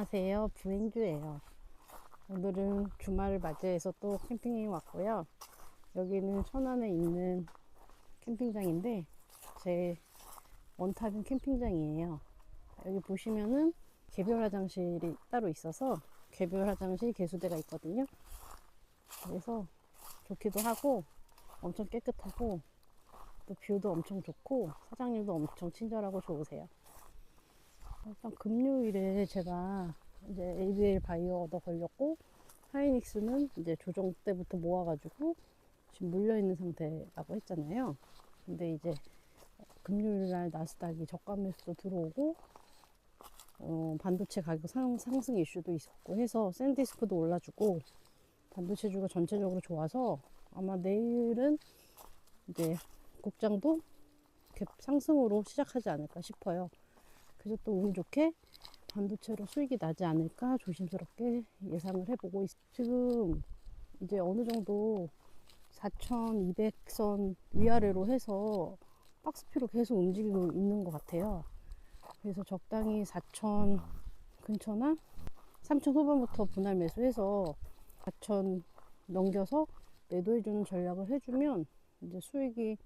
안녕하세요. 부행주예요. 오늘은 주말을 맞이해서 또 캠핑에 왔고요. 여기는 천안에 있는 캠핑장인데 제 원탑인 캠핑장이에요. 여기 보시면은 개별 화장실이 따로 있어서 개별 화장실 개수대가 있거든요. 그래서 좋기도 하고 엄청 깨끗하고 또 뷰도 엄청 좋고 사장님도 엄청 친절하고 좋으세요. 일단 금요일에 제가 이제 ABL 바이오 얻어 걸렸고 하이닉스는 이제 조정 때부터 모아가지고 지금 물려있는 상태라고 했잖아요. 근데 이제 금요일날 나스닥이 저가 매수도 들어오고 반도체 가격 상승 이슈도 있었고 해서 샌디스크도 올라주고 반도체주가 전체적으로 좋아서 아마 내일은 이제 국장도 상승으로 시작하지 않을까 싶어요. 그래서 또 운 좋게 반도체로 수익이 나지 않을까 조심스럽게 예상을 해보고 지금 이제 어느 정도 4200선 위아래로 해서 박스피로 계속 움직이고 있는 것 같아요. 그래서 적당히 4000 근처나 3000 후반부터 분할 매수해서 4000 넘겨서 매도해주는 전략을 해주면 이제 수익이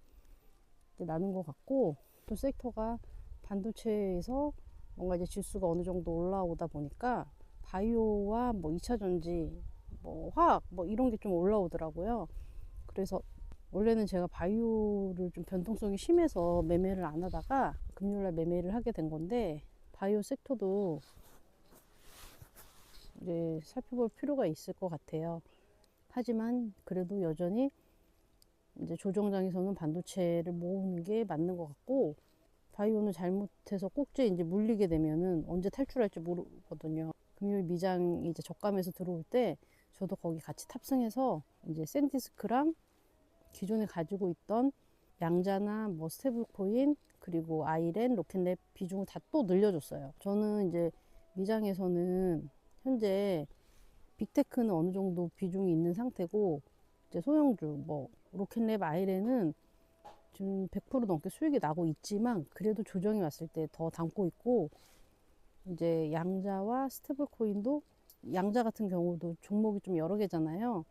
이제 나는 것 같고, 또 섹터가 반도체에서 뭔가 이제 지수가 어느 정도 올라오다 보니까 바이오와 뭐 2차 전지, 뭐 화학, 뭐 이런 게 좀 올라오더라고요. 그래서 원래는 제가 바이오를 좀 변동성이 심해서 매매를 안 하다가 금요일날 매매를 하게 된 건데, 바이오 섹터도 이제 살펴볼 필요가 있을 것 같아요. 하지만 그래도 여전히 이제 조정장에서는 반도체를 모으는 게 맞는 것 같고, 바이오는 잘못해서 꼭지에 이제 물리게 되면은 언제 탈출할지 모르거든요. 금요일 미장이 이제 저감에서 들어올 때 저도 거기 같이 탑승해서 이제 샌디스크랑 기존에 가지고 있던 양자나 뭐 스테이블코인 그리고 아이렌, 로켓랩 비중을 다 또 늘려줬어요. 저는 이제 미장에서는 현재 빅테크는 어느 정도 비중이 있는 상태고, 이제 소형주 뭐 로켓랩, 아이렌은 지금 100% 넘게 수익이 나고 있지만 그래도 조정이 왔을 때 더 담고 있고, 이제 양자와 스테이블 코인도 양자 같은 경우도 종목이 좀 여러 개잖아요.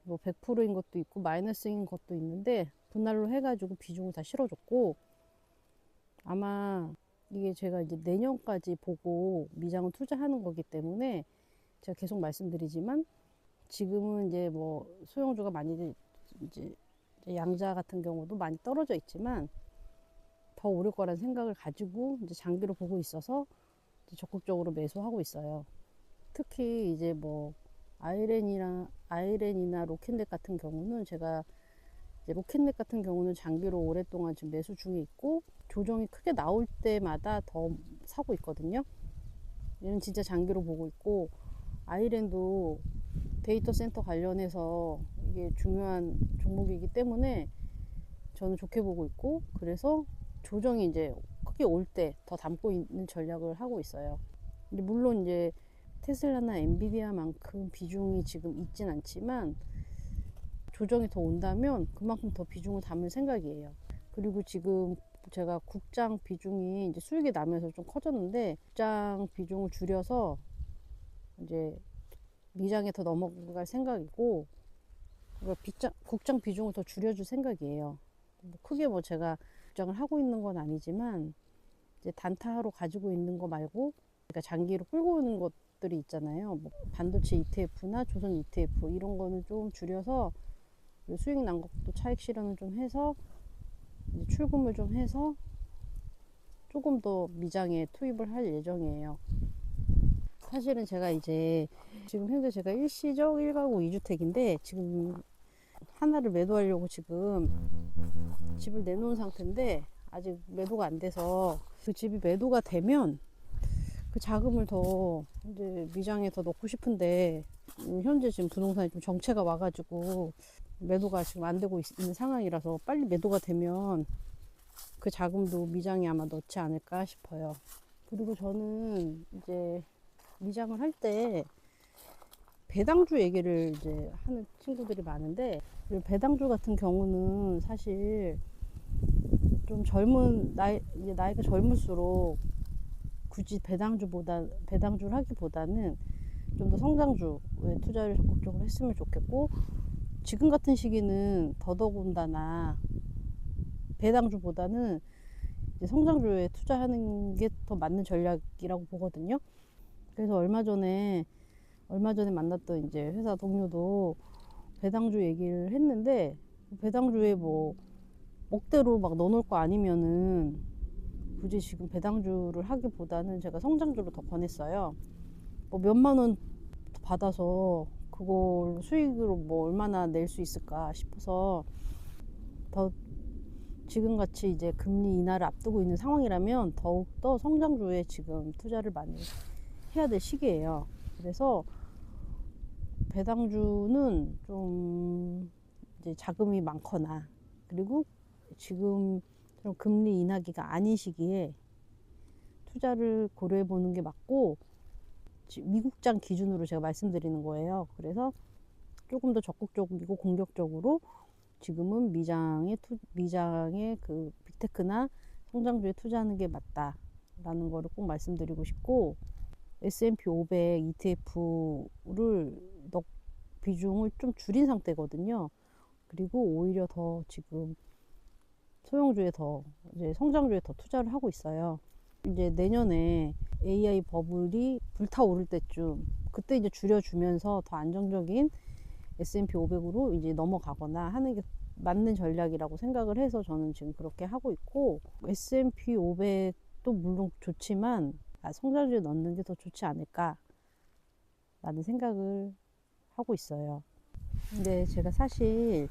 뭐 100%인 것도 있고 마이너스인 것도 있는데 분할로 해가지고 비중을 다 실어줬고, 아마 이게 제가 이제 내년까지 보고 미장을 투자하는 거기 때문에 제가 계속 말씀드리지만, 지금은 이제 뭐 소형주가 많이 이제 양자 같은 경우도 많이 떨어져 있지만 더 오를 거라는 생각을 가지고 이제 장기로 보고 있어서 이제 적극적으로 매수하고 있어요. 특히 이제 뭐 아이렌이나 로켓넷 같은 경우는 제가 이제 로켓넷 같은 경우는 장기로 오랫동안 지금 매수 중에 있고 조정이 크게 나올 때마다 더 사고 있거든요. 얘는 진짜 장기로 보고 있고, 아이렌도 데이터 센터 관련해서 이게 중요한 종목이기 때문에 저는 좋게 보고 있고, 그래서 조정이 이제 크게 올 때 더 담고 있는 전략을 하고 있어요. 근데 물론 이제 테슬라나 엔비디아만큼 비중이 지금 있진 않지만 조정이 더 온다면 그만큼 더 비중을 담을 생각이에요. 그리고 지금 제가 국장 비중이 이제 수익이 나면서 좀 커졌는데, 국장 비중을 줄여서 이제 미장에 더 넘어갈 생각이고, 국장 비중을 더 줄여줄 생각이에요. 뭐 크게 뭐 제가 국장을 하고 있는 건 아니지만 이제 단타로 가지고 있는 거 말고, 그러니까 장기로 끌고 오는 것들이 있잖아요. 뭐 반도체 ETF나 조선 ETF 이런 거는 좀 줄여서 수익 난 것도 차익 실현을 좀 해서 이제 출금을 좀 해서 조금 더 미장에 투입을 할 예정이에요. 사실은 제가 이제 지금 현재 제가 일시적 1가구 2주택인데 지금 하나를 매도하려고 지금 집을 내놓은 상태인데 아직 매도가 안 돼서, 그 집이 매도가 되면 그 자금을 더 이제 미장에 더 넣고 싶은데 현재 지금 부동산이 좀 정체가 와가지고 매도가 지금 안 되고 있는 상황이라서 빨리 매도가 되면 그 자금도 미장에 아마 넣지 않을까 싶어요. 그리고 저는 이제 미장을 할 때 배당주 얘기를 이제 하는 친구들이 많은데, 배당주 같은 경우는 사실 좀 나이가 젊을수록 굳이 배당주를 하기보다는 좀 더 성장주에 투자를 적극적으로 했으면 좋겠고, 지금 같은 시기는 더더군다나 배당주보다는 이제 성장주에 투자하는 게 더 맞는 전략이라고 보거든요. 그래서 얼마 전에 만났던 이제 회사 동료도 배당주 얘기를 했는데, 배당주에 뭐 먹대로 막 넣어놓을 거 아니면은 굳이 지금 배당주를 하기보다는 제가 성장주로 더 권했어요. 뭐 몇만 원 받아서 그걸 수익으로 뭐 얼마나 낼 수 있을까 싶어서, 더 지금같이 이제 금리 인하를 앞두고 있는 상황이라면 더욱더 성장주에 지금 투자를 많이 해야 될 시기예요. 그래서 배당주는 좀 이제 자금이 많거나, 그리고 지금 금리 인하기가 아닌 시기에 투자를 고려해 보는 게 맞고, 미국장 기준으로 제가 말씀드리는 거예요. 그래서 조금 더 적극적이고 공격적으로 지금은 미장의 그 빅테크나 성장주에 투자하는 게 맞다라는 거를 꼭 말씀드리고 싶고, S&P 500 ETF를 비중을 좀 줄인 상태거든요. 그리고 오히려 더 지금 이제 성장주에 더 투자를 하고 있어요. 이제 내년에 AI 버블이 불타오를 때쯤, 그때 이제 줄여주면서 더 안정적인 S&P 500으로 이제 넘어가거나 하는 게 맞는 전략이라고 생각을 해서 저는 지금 그렇게 하고 있고, S&P 500도 물론 좋지만 성장주에 넣는 게 더 좋지 않을까 라는 생각을 하고 있어요. 근데 제가 사실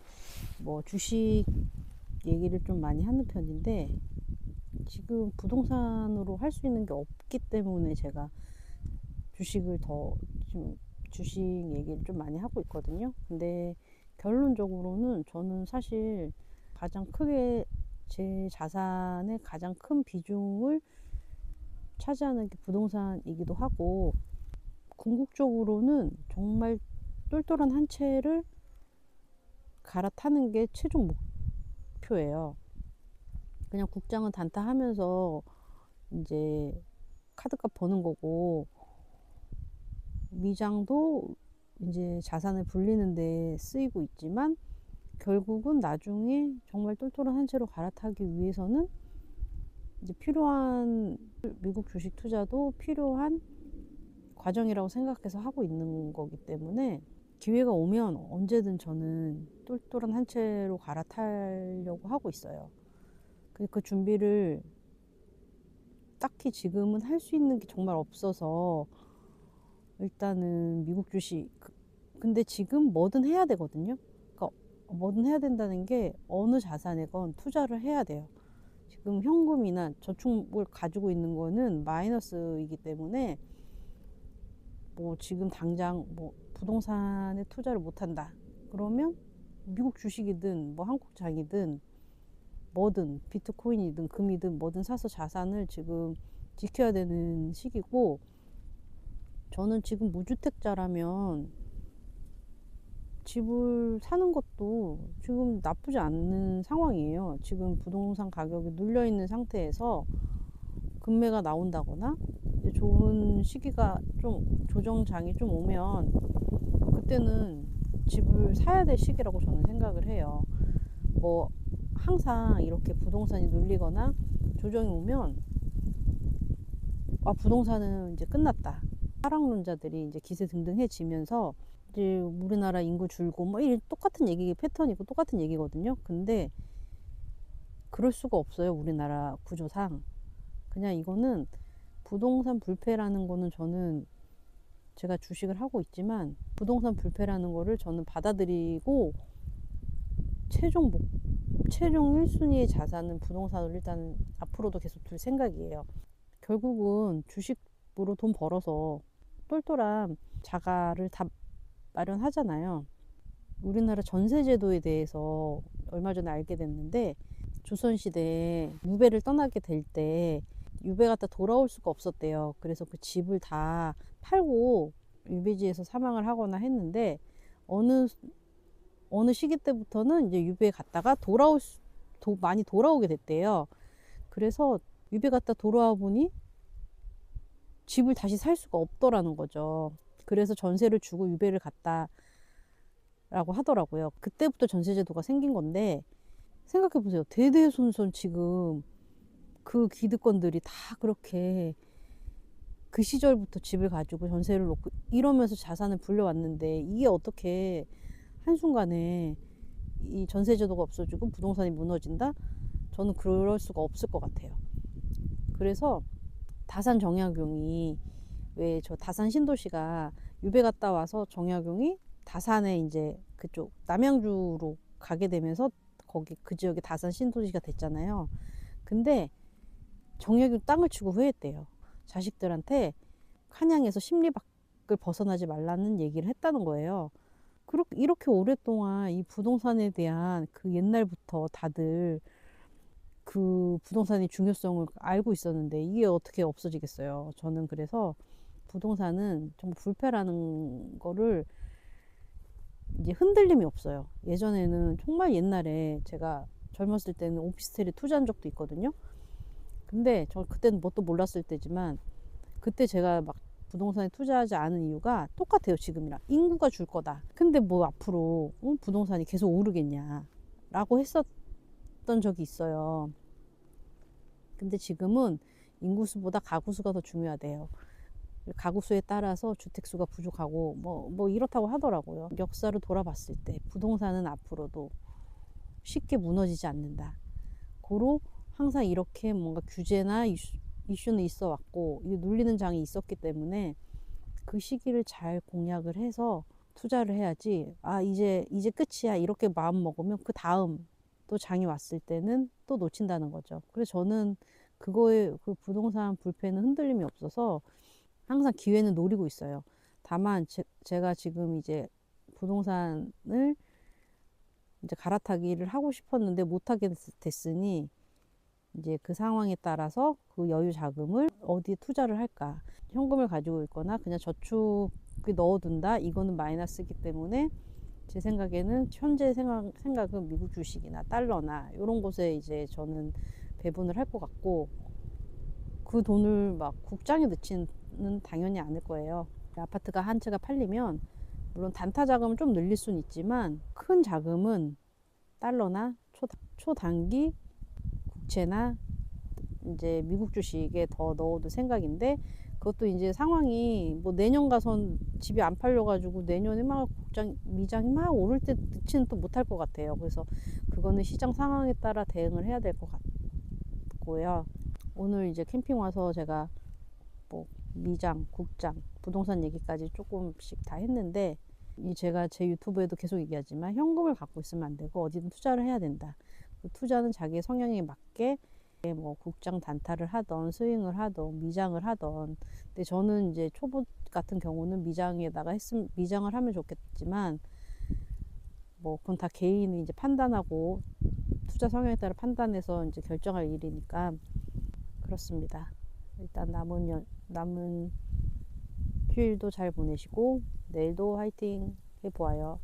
뭐 주식 얘기를 좀 많이 하는 편인데, 지금 부동산으로 할 수 있는 게 없기 때문에 제가 주식을 좀 주식 얘기를 좀 많이 하고 있거든요. 근데 결론적으로는 저는 사실 가장 크게 제 자산의 가장 큰 비중을 차지하는 게 부동산이기도 하고, 궁극적으로는 정말 똘똘한 한 채를 갈아타는 게 최종 목표예요. 그냥 국장은 단타하면서 이제 카드값 버는 거고, 미장도 이제 자산을 불리는데 쓰이고 있지만, 결국은 나중에 정말 똘똘한 한 채로 갈아타기 위해서는 이제 필요한, 미국 주식 투자도 필요한 과정이라고 생각해서 하고 있는 거기 때문에, 기회가 오면 언제든 저는 똘똘한 한 채로 갈아타려고 하고 있어요. 그 준비를 딱히 지금은 할 수 있는 게 정말 없어서, 일단은 미국 주식, 근데 지금 뭐든 해야 되거든요. 그러니까 뭐든 해야 된다는 게 어느 자산에건 투자를 해야 돼요. 지금 현금이나 저축을 가지고 있는 거는 마이너스이기 때문에, 뭐 지금 당장 뭐 부동산에 투자를 못 한다 그러면 미국 주식이든 뭐 한국장이든 뭐든 비트코인이든 금이든 뭐든 사서 자산을 지금 지켜야 되는 시기고, 저는 지금 무주택자라면 집을 사는 것도 지금 나쁘지 않는 상황이에요. 지금 부동산 가격이 눌려 있는 상태에서 금매가 나온다거나 이제 좋은 시기가 좀 조정장이 좀 오면, 그때는 집을 사야 될 시기라고 저는 생각을 해요. 뭐 항상 이렇게 부동산이 눌리거나 조정이 오면 부동산은 이제 끝났다, 하락론자들이 이제 기세등등해지면서 이제 우리나라 인구 줄고 뭐 이 똑같은 얘기 패턴이고 똑같은 얘기거든요. 근데 그럴 수가 없어요. 우리나라 구조상 그냥 이거는 부동산 불패라는 거는, 저는 제가 주식을 하고 있지만 부동산 불패라는 거를 저는 받아들이고, 최종 1순위의 자산은 부동산을 일단 앞으로도 계속 둘 생각이에요. 결국은 주식으로 돈 벌어서 똘똘한 자가를 다 마련하잖아요. 우리나라 전세제도에 대해서 얼마 전에 알게 됐는데, 조선시대에 유배를 떠나게 될 때 유배 갔다 돌아올 수가 없었대요. 그래서 그 집을 다 팔고 유배지에서 사망을 하거나 했는데, 어느 시기 때부터는 이제 유배 갔다가 많이 돌아오게 됐대요. 그래서 유배 갔다 돌아와 보니 집을 다시 살 수가 없더라는 거죠. 그래서 전세를 주고 유배를 갔다라고 하더라고요. 그때부터 전세제도가 생긴 건데 생각해 보세요. 대대손손 지금 그 기득권들이 다 그렇게 그 시절부터 집을 가지고 전세를 놓고 이러면서 자산을 불려왔는데 이게 어떻게 한순간에 이 전세제도가 없어지고 부동산이 무너진다? 저는 그럴 수가 없을 것 같아요. 그래서 다산 정약용이 왜 저 다산 신도시가 유배 갔다 와서 정약용이 다산에 이제 그쪽 남양주로 가게 되면서 거기 그 지역에 다산 신도시가 됐잖아요. 근데 정약용 땅을 치고 후회했대요. 자식들한테 한양에서 심리밖을 벗어나지 말라는 얘기를 했다는 거예요. 그렇게 이렇게 오랫동안 이 부동산에 대한 그 옛날부터 다들 그 부동산의 중요성을 알고 있었는데 이게 어떻게 없어지겠어요. 저는 그래서 부동산은 정말 불패라는 거를 이제 흔들림이 없어요. 예전에는 정말 옛날에 제가 젊었을 때는 오피스텔에 투자한 적도 있거든요. 근데 저 그때는 뭣도 몰랐을 때지만 그때 제가 막 부동산에 투자하지 않은 이유가 똑같아요. 지금이랑 인구가 줄 거다. 근데 뭐 앞으로 부동산이 계속 오르겠냐 라고 했었던 적이 있어요. 근데 지금은 인구수보다 가구수가 더 중요하대요. 가구수에 따라서 주택수가 부족하고 뭐 이렇다고 하더라고요. 역사를 돌아봤을 때 부동산은 앞으로도 쉽게 무너지지 않는다. 고로 항상 이렇게 뭔가 규제나 이슈는 있어 왔고 이 눌리는 장이 있었기 때문에 그 시기를 잘 공략을 해서 투자를 해야지. 아 이제 끝이야 이렇게 마음 먹으면 그 다음 또 장이 왔을 때는 또 놓친다는 거죠. 그래서 저는 그거에 그 부동산 불패는 흔들림이 없어서 항상 기회는 노리고 있어요. 다만 제가 지금 이제 부동산을 이제 갈아타기를 하고 싶었는데 못하게 됐으니 이제 그 상황에 따라서 그 여유 자금을 어디에 투자를 할까? 현금을 가지고 있거나 그냥 저축에 넣어둔다? 이거는 마이너스이기 때문에 제 생각에는 현재 생각은 미국 주식이나 달러나 이런 곳에 이제 저는 배분을 할 것 같고 그 돈을 막 국장에 넣지는 당연히 않을 거예요. 아파트가 한 채가 팔리면 물론 단타 자금은 좀 늘릴 수는 있지만 큰 자금은 달러나 초단기 국채나 이제 미국 주식에 더 넣어도 생각인데 그것도 이제 상황이 뭐 내년 가선 집이 안 팔려가지고 내년에 막 미장이 막 오를 때 넣지는 또 못할 것 같아요. 그래서 그거는 시장 상황에 따라 대응을 해야 될 것 같고요. 오늘 이제 캠핑 와서 제가 뭐 미장, 국장, 부동산 얘기까지 조금씩 다 했는데 제가 제 유튜브에도 계속 얘기하지만 현금을 갖고 있으면 안 되고 어디든 투자를 해야 된다. 그 투자는 자기의 성향에 맞게 뭐 국장 단타를 하던 스윙을 하던 미장을 하던 근데 저는 이제 초보 같은 경우는 미장을 하면 좋겠지만 뭐 그건 다 개인이 이제 판단하고 투자 성향에 따라 판단해서 이제 결정할 일이니까 그렇습니다. 일단 남은 휴일도 잘 보내시고 내일도 화이팅 해보아요.